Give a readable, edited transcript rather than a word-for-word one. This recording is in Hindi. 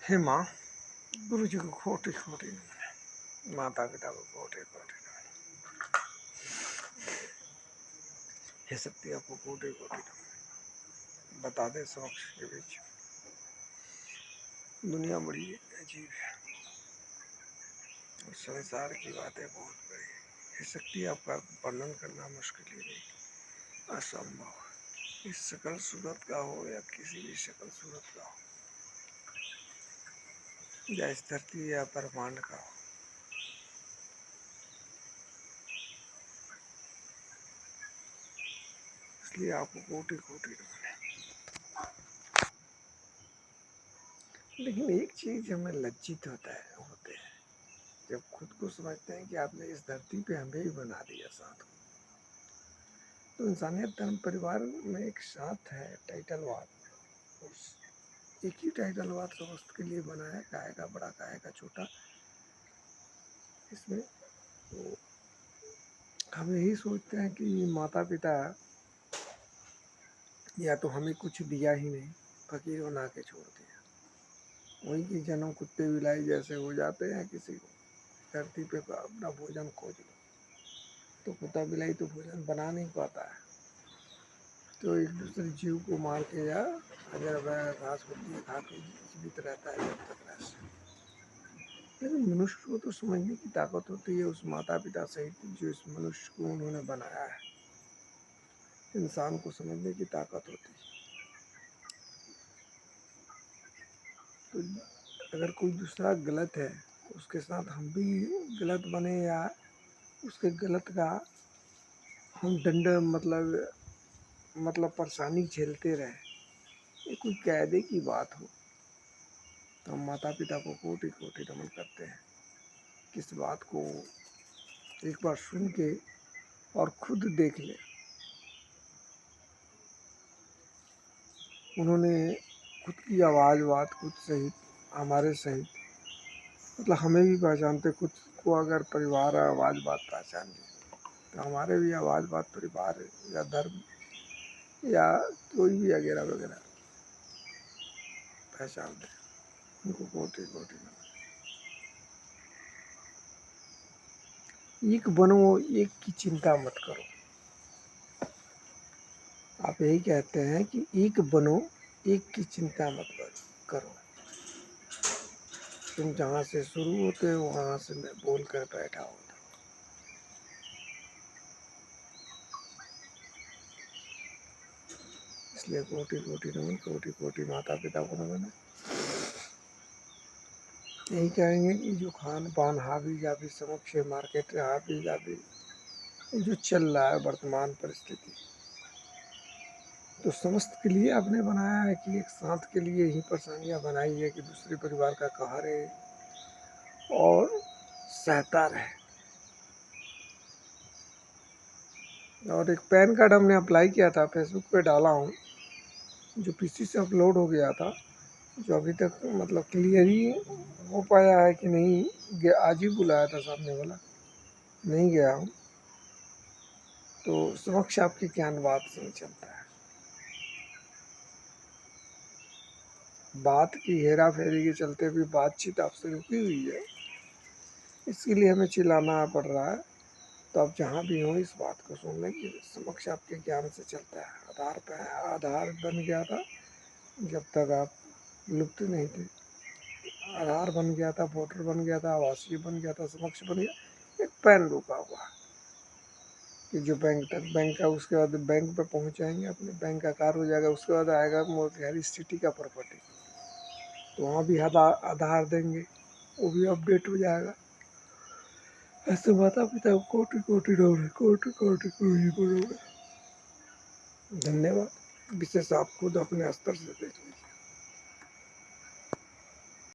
हे माँ, गुरु जी को खोटी खोटी नमन, माता पिता को खोटे खोटे नमन, हे शक्ति आपको खोटे खोटे नमन। बता दे समक्ष के बीच दुनिया बड़ी अजीब है और संसार की बातें बहुत बड़ी है। हे शक्ति आपका वर्णन करना मुश्किल ही नहीं, असंभव। इस सकल सूरत का हो या किसी भी सकल सूरत का हो, या इस धरती या ब्रह्मांड का हो, इसलिए आपको कोटि कोटि नमन है। लेकिन एक चीज हमें लज्जित होते हैं जब खुद को समझते हैं कि आपने इस धरती पे हमें ही बना दिया साथ में। तो इंसानियत धर्म परिवार में एक साथ है टाइटलवाद, उस एक ही टाइटलवाद समस्त के लिए बना है, काय का बड़ा काय का छोटा। इसमें तो हम यही सोचते हैं कि माता पिता या तो हमें कुछ दिया ही नहीं, फकीर बना के छोड़ दिया। वही की जन्म कुत्ते बिलाई जैसे हो जाते हैं, किसी को धरती पे अपना भोजन खोज लो, तो कुत्ता बिलाई तो भोजन बना नहीं पाता है, तो एक दूसरे जीव को मार के या अगर वह घास पत्ती खा के जीवित रहता है जब तक रह सके। लेकिन मनुष्य को तो समझने की ताकत होती है उस माता पिता सहित जो इस मनुष्य को उन्होंने बनाया है। इंसान को समझने की ताकत होती है। तो अगर कोई दूसरा गलत है, उसके साथ हम भी गलत बने या उसके गलत का हम दंड मतलब परेशानी झेलते रहे, ये कोई कायदे की बात हो, तो हम माता पिता को कोटि कोटि नमन करते हैं। किस बात को एक बार सुन के और खुद देख ले। उन्होंने खुद की आवाज़ बात खुद सहित हमारे सहित, मतलब हमें भी पहचानते, खुद को अगर परिवार आवाज़ बात पहचान ले, तो हमारे भी आवाज़ बात परिवार या धर्म या कोई भी वगैरह वगैरह पहचान दे। उनको कोटि कोटि नमन। एक बनो, एक की चिंता मत करो। आप यही कहते हैं कि एक बनो, एक की चिंता मत करो। तुम जहाँ से शुरू होते हो वहाँ से मैं बोल कर बैठा होता। इसलिए कोटि कोटि नमन, कोटि कोटि माता पिता को नमन है। यही कहेंगे कि जो खान पान हावी जावी समक्ष मार्केट हावी जावी जो चल रहा है वर्तमान परिस्थिति, तो समस्त के लिए आपने बनाया है कि एक साथ के लिए ही परेशानियां बनाई है कि दूसरे परिवार का कहारे और सहता रहे। और एक पैन कार्ड हमने अप्लाई किया था, फेसबुक पे डाला हूँ, जो पीसी से अपलोड हो गया था, जो अभी तक मतलब क्लियर ही हो पाया है कि नहीं। आज ही बुलाया था सामने वाला, नहीं गया हूँ। तो समक्ष आपकी क्या बात नहीं चलता है। बात की हेरा फेरी के चलते भी बातचीत आपसे रुकी हुई है, इसके लिए हमें चिल्लाना पड़ रहा है। तो आप जहाँ भी हो इस बात को सुन लें कि समक्ष आपके ज्ञान से चलता है। आधार बन गया था जब तक आप लुप्त नहीं थे। आधार बन गया था, वोटर बन गया था, आवासीय बन गया था, समक्ष बन गया। एक पैन रुका हुआ कि जो बैंक तक बैंक का, उसके बाद बैंक पे पहुंच जाएंगे, अपने बैंक का कार हो जाएगा, उसके बाद आएगा मोतिहारी सिटी का प्रॉपर्टी, तो वहाँ भी आधार देंगे, वो भी अपडेट हो जाएगा। ऐसे माता पिता को कोटि कोटि डोरे, कोटि कोटि कोटि। धन्यवाद। विशेष आप खुद अपने स्तर से देखें।